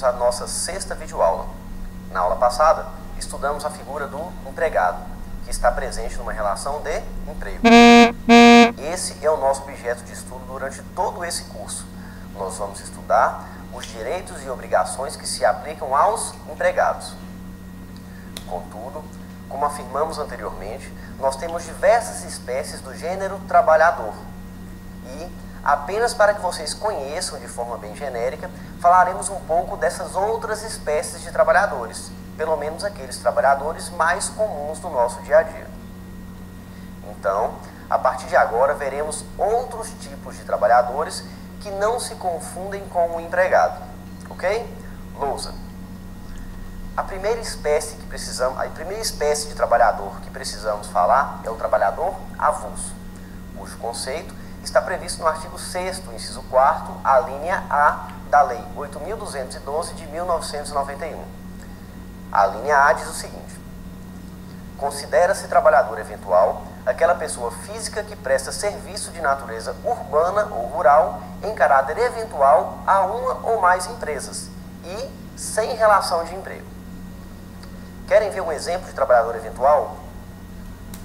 a nossa sexta videoaula. Na aula passada, estudamos a figura do empregado, que está presente numa relação de emprego. Esse é o nosso objeto de estudo durante todo esse curso. Nós vamos estudar os direitos e obrigações que se aplicam aos empregados. Contudo, como afirmamos anteriormente, nós temos diversas espécies do gênero trabalhador. E, apenas para que vocês conheçam de forma bem genérica, falaremos um pouco dessas outras espécies de trabalhadores, pelo menos aqueles trabalhadores mais comuns do nosso dia a dia. Então, a partir de agora, veremos outros tipos de trabalhadores que não se confundem com o empregado. Ok? Lousa. A primeira espécie de trabalhador que precisamos falar é o trabalhador avulso, cujo conceito está previsto no artigo 6º, inciso 4º, a linha A da Lei 8.212 de 1991. A linha A diz o seguinte: considera-se trabalhador eventual aquela pessoa física que presta serviço de natureza urbana ou rural em caráter eventual a uma ou mais empresas e sem relação de emprego. Querem ver um exemplo de trabalhador eventual?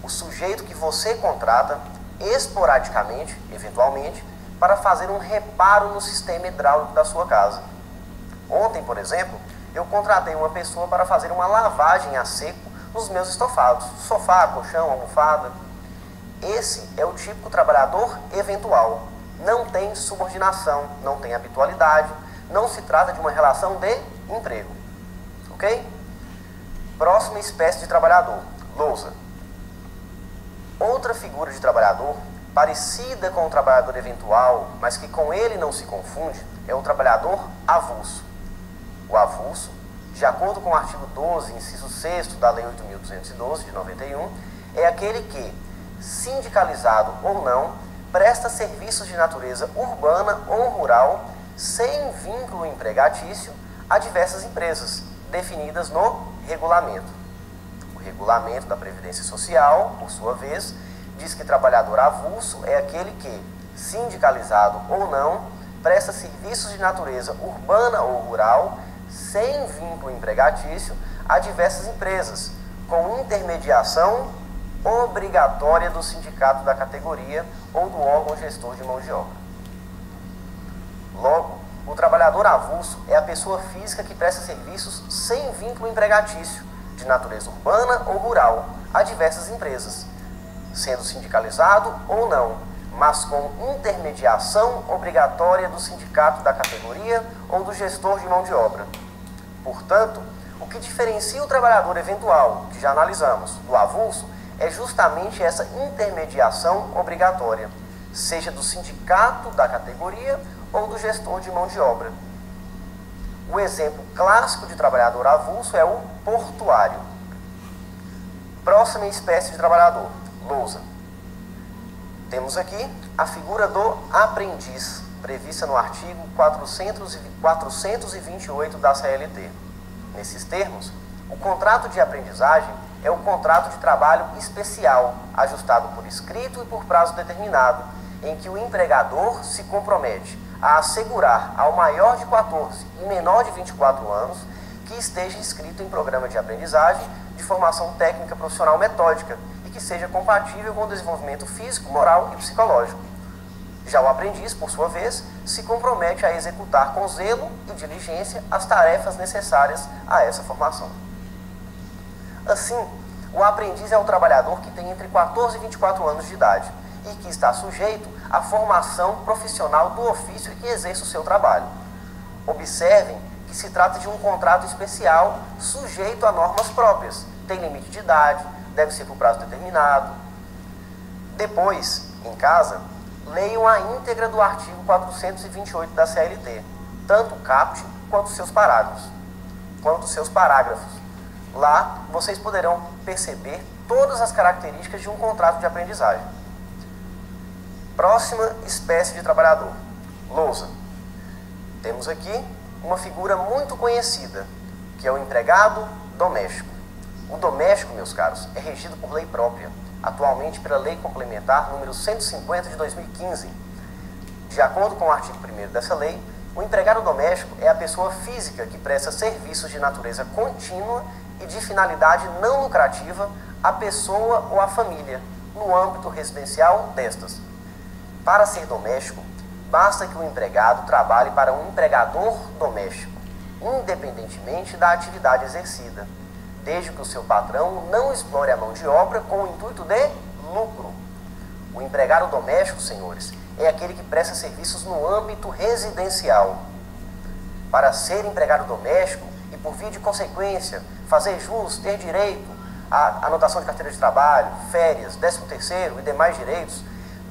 O sujeito que você contrata esporadicamente, eventualmente, para fazer um reparo no sistema hidráulico da sua casa. Ontem, por exemplo, eu contratei uma pessoa para fazer uma lavagem a seco nos meus estofados, sofá, colchão, almofada. Esse é o típico trabalhador eventual. Não tem subordinação, não tem habitualidade, não se trata de uma relação de emprego. Ok? Próxima espécie de trabalhador, lousa. Outra figura de trabalhador, parecida com o trabalhador eventual, mas que com ele não se confunde, é o trabalhador avulso. O avulso, de acordo com o artigo 12, inciso 6º da Lei 8.212 de 91, é aquele que, sindicalizado ou não, presta serviços de natureza urbana ou rural sem vínculo empregatício a diversas empresas, definidas no regulamento. O regulamento da Previdência Social, por sua vez, diz que trabalhador avulso é aquele que, sindicalizado ou não, presta serviços de natureza urbana ou rural sem vínculo empregatício a diversas empresas, com intermediação obrigatória do sindicato da categoria ou do órgão gestor de mão de obra. Logo, o trabalhador avulso é a pessoa física que presta serviços sem vínculo empregatício, de natureza urbana ou rural, a diversas empresas, sendo sindicalizado ou não, mas com intermediação obrigatória do sindicato da categoria ou do gestor de mão de obra. Portanto, o que diferencia o trabalhador eventual, que já analisamos, do avulso, é justamente essa intermediação obrigatória, seja do sindicato da categoria ou do gestor de mão de obra. O exemplo clássico de trabalhador avulso é o portuário. Próxima espécie de trabalhador, lousa. Temos aqui a figura do aprendiz, prevista no artigo 428 da CLT. Nesses termos, o contrato de aprendizagem é o contrato de trabalho especial, ajustado por escrito e por prazo determinado, em que o empregador se compromete a assegurar ao maior de 14 e menor de 24 anos que esteja inscrito em programa de aprendizagem de formação técnica profissional metódica e que seja compatível com o desenvolvimento físico, moral e psicológico. Já o aprendiz, por sua vez, se compromete a executar com zelo e diligência as tarefas necessárias a essa formação. Assim, o aprendiz é o trabalhador que tem entre 14 e 24 anos de idade e que está sujeito à formação profissional do ofício e que exerce o seu trabalho. Observem que se trata de um contrato especial sujeito a normas próprias, tem limite de idade, deve ser por prazo determinado. Depois, em casa, leiam a íntegra do artigo 428 da CLT, tanto o caput quanto os seus parágrafos. Lá, vocês poderão perceber todas as características de um contrato de aprendizagem. Próxima espécie de trabalhador, lousa. Temos aqui uma figura muito conhecida, que é o empregado doméstico. O doméstico, meus caros, é regido por lei própria, atualmente pela Lei Complementar número 150 de 2015. De acordo com o artigo 1º dessa lei, O empregado doméstico é a pessoa física que presta serviços de natureza contínua e de finalidade não lucrativa à pessoa ou à família, no âmbito residencial destas. Para ser doméstico, basta que o empregado trabalhe para um empregador doméstico, independentemente da atividade exercida, desde que o seu patrão não explore a mão de obra com o intuito de lucro. O empregado doméstico, senhores, é aquele que presta serviços no âmbito residencial. Para ser empregado doméstico e, por via de consequência, fazer jus, ter direito à anotação de carteira de trabalho, férias, 13º e demais direitos,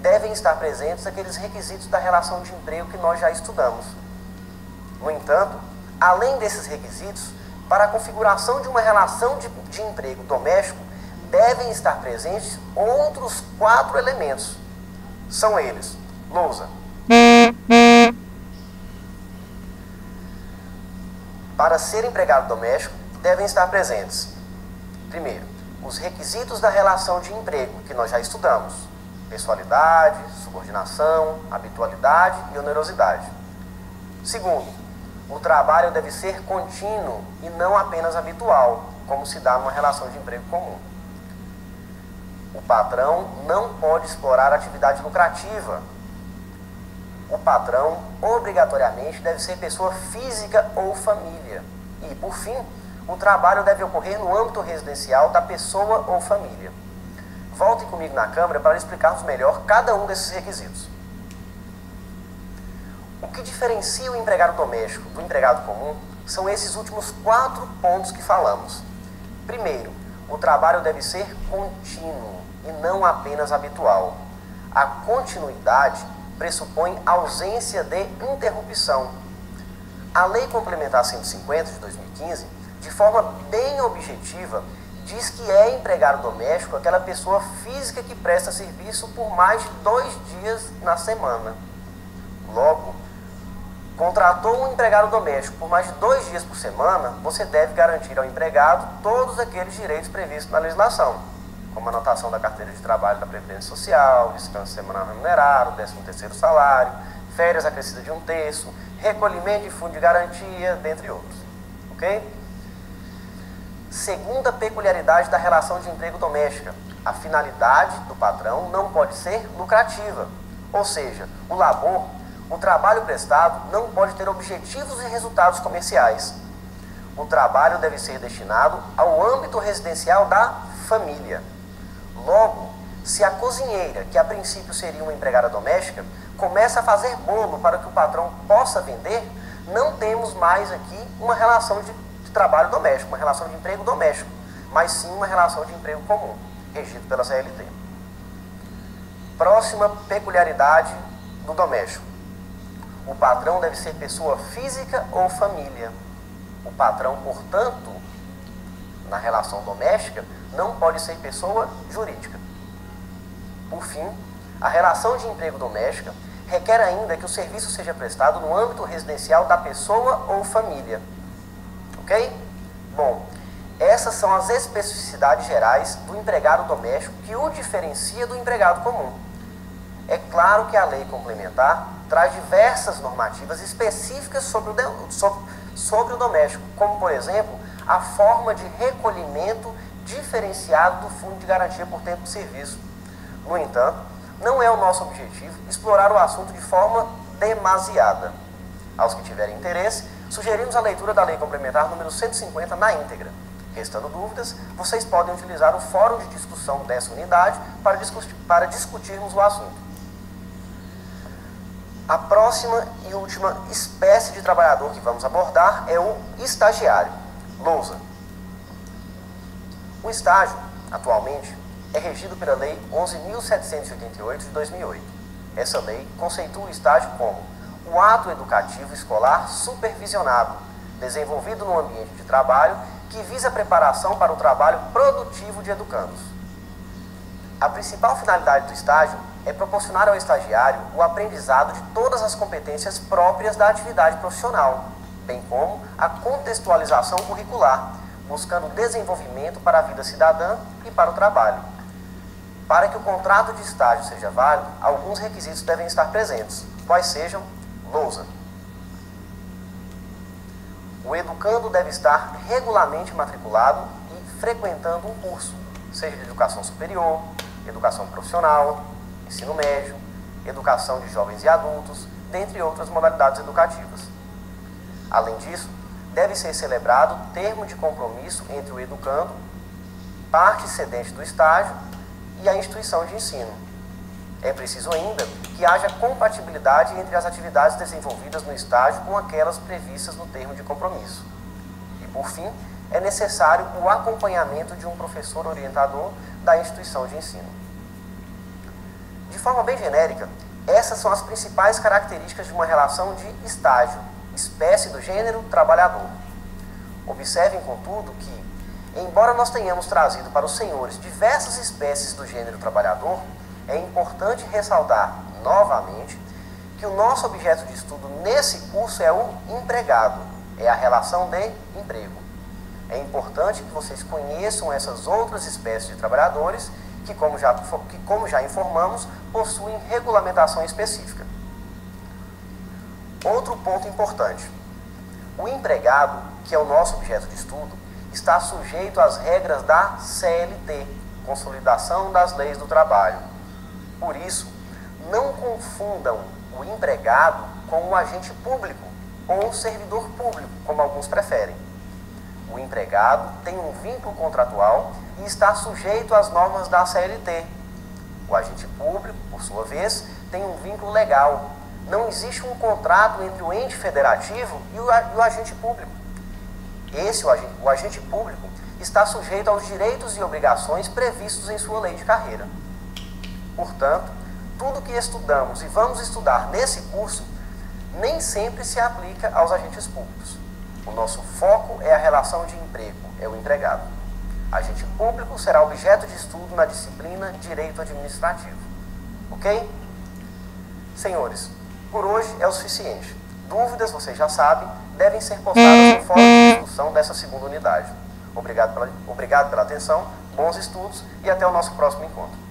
devem estar presentes aqueles requisitos da relação de emprego que nós já estudamos. No entanto, além desses requisitos, para a configuração de uma relação de emprego doméstico, devem estar presentes outros 4 elementos. São eles: lousa. Para ser empregado doméstico, devem estar presentes, primeiro, os requisitos da relação de emprego, que nós já estudamos: pessoalidade, subordinação, habitualidade e onerosidade. Segundo, o trabalho deve ser contínuo e não apenas habitual, como se dá numa relação de emprego comum. O patrão não pode explorar atividade lucrativa. O patrão, obrigatoriamente, deve ser pessoa física ou família. E, por fim, o trabalho deve ocorrer no âmbito residencial da pessoa ou família. Voltem comigo na câmera para explicarmos melhor cada um desses requisitos. O que diferencia o empregado doméstico do empregado comum são esses últimos 4 pontos que falamos. Primeiro, o trabalho deve ser contínuo e não apenas habitual. A continuidade pressupõe ausência de interrupção. A Lei Complementar 150 de 2015, de forma bem objetiva, diz que é empregado doméstico aquela pessoa física que presta serviço por mais de 2 dias na semana. Logo, contratou um empregado doméstico por mais de 2 dias por semana, você deve garantir ao empregado todos aqueles direitos previstos na legislação, como anotação da carteira de trabalho da Previdência Social, descanso semanal remunerado, 13º salário, férias acrescidas de 1/3, recolhimento de fundo de garantia, dentre outros. Ok? Segunda peculiaridade da relação de emprego doméstica: a finalidade do patrão não pode ser lucrativa, ou seja, o trabalho prestado não pode ter objetivos e resultados comerciais. O trabalho deve ser destinado ao âmbito residencial da família. Logo, se a cozinheira, que a princípio seria uma empregada doméstica, começa a fazer bolo para que o patrão possa vender, não temos mais aqui uma relação de trabalho doméstico, uma relação de emprego doméstico, mas sim uma relação de emprego comum, regido pela CLT. Próxima peculiaridade do doméstico: o patrão deve ser pessoa física ou família. O patrão, portanto, na relação doméstica, não pode ser pessoa jurídica. Por fim, a relação de emprego doméstica requer ainda que o serviço seja prestado no âmbito residencial da pessoa ou família. Ok? Bom, essas são as especificidades gerais do empregado doméstico que o diferencia do empregado comum. É claro que a lei complementar traz diversas normativas específicas sobre o doméstico, como, por exemplo, a forma de recolhimento diferenciado do Fundo de Garantia por Tempo de Serviço. No entanto, não é o nosso objetivo explorar o assunto de forma demasiada. Aos que tiverem interesse, sugerimos a leitura da Lei Complementar número 150 na íntegra. Restando dúvidas, vocês podem utilizar o fórum de discussão dessa unidade para discutirmos o assunto. A próxima e última espécie de trabalhador que vamos abordar é o estagiário, lousa. O estágio, atualmente, é regido pela Lei 11.788 de 2008. Essa lei conceitua o estágio como o ato educativo escolar supervisionado, desenvolvido no ambiente de trabalho, que visa a preparação para o trabalho produtivo de educandos. A principal finalidade do estágio é proporcionar ao estagiário o aprendizado de todas as competências próprias da atividade profissional, bem como a contextualização curricular, buscando desenvolvimento para a vida cidadã e para o trabalho. Para que o contrato de estágio seja válido, alguns requisitos devem estar presentes, quais sejam: lousa. O educando deve estar regularmente matriculado e frequentando um curso, seja de educação superior, educação profissional, ensino médio, educação de jovens e adultos, dentre outras modalidades educativas. Além disso, deve ser celebrado termo de compromisso entre o educando, parte cedente do estágio e a instituição de ensino. É preciso ainda que haja compatibilidade entre as atividades desenvolvidas no estágio com aquelas previstas no termo de compromisso. E, por fim, é necessário o acompanhamento de um professor orientador da instituição de ensino. De forma bem genérica, essas são as principais características de uma relação de estágio, espécie do gênero trabalhador. Observem, contudo, que, embora nós tenhamos trazido para os senhores diversas espécies do gênero trabalhador, é importante ressaltar novamente que o nosso objeto de estudo nesse curso é o empregado, é a relação de emprego. É importante que vocês conheçam essas outras espécies de trabalhadores que, como já informamos, possuem regulamentação específica. Outro ponto importante. O empregado, que é o nosso objeto de estudo, está sujeito às regras da CLT, Consolidação das Leis do Trabalho. Por isso, não confundam o empregado com o agente público ou servidor público, como alguns preferem. O empregado tem um vínculo contratual e está sujeito às normas da CLT. O agente público, por sua vez, tem um vínculo legal. Não existe um contrato entre o ente federativo e o agente público. O agente público, está sujeito aos direitos e obrigações previstos em sua lei de carreira. Portanto, tudo que estudamos e vamos estudar nesse curso nem sempre se aplica aos agentes públicos. O nosso foco é a relação de emprego, é o empregado. Agente público será objeto de estudo na disciplina Direito Administrativo. Ok? Senhores, por hoje é o suficiente. Dúvidas, vocês já sabem, devem ser postadas no fórum de discussão dessa segunda unidade. Obrigado pela atenção, bons estudos e até o nosso próximo encontro.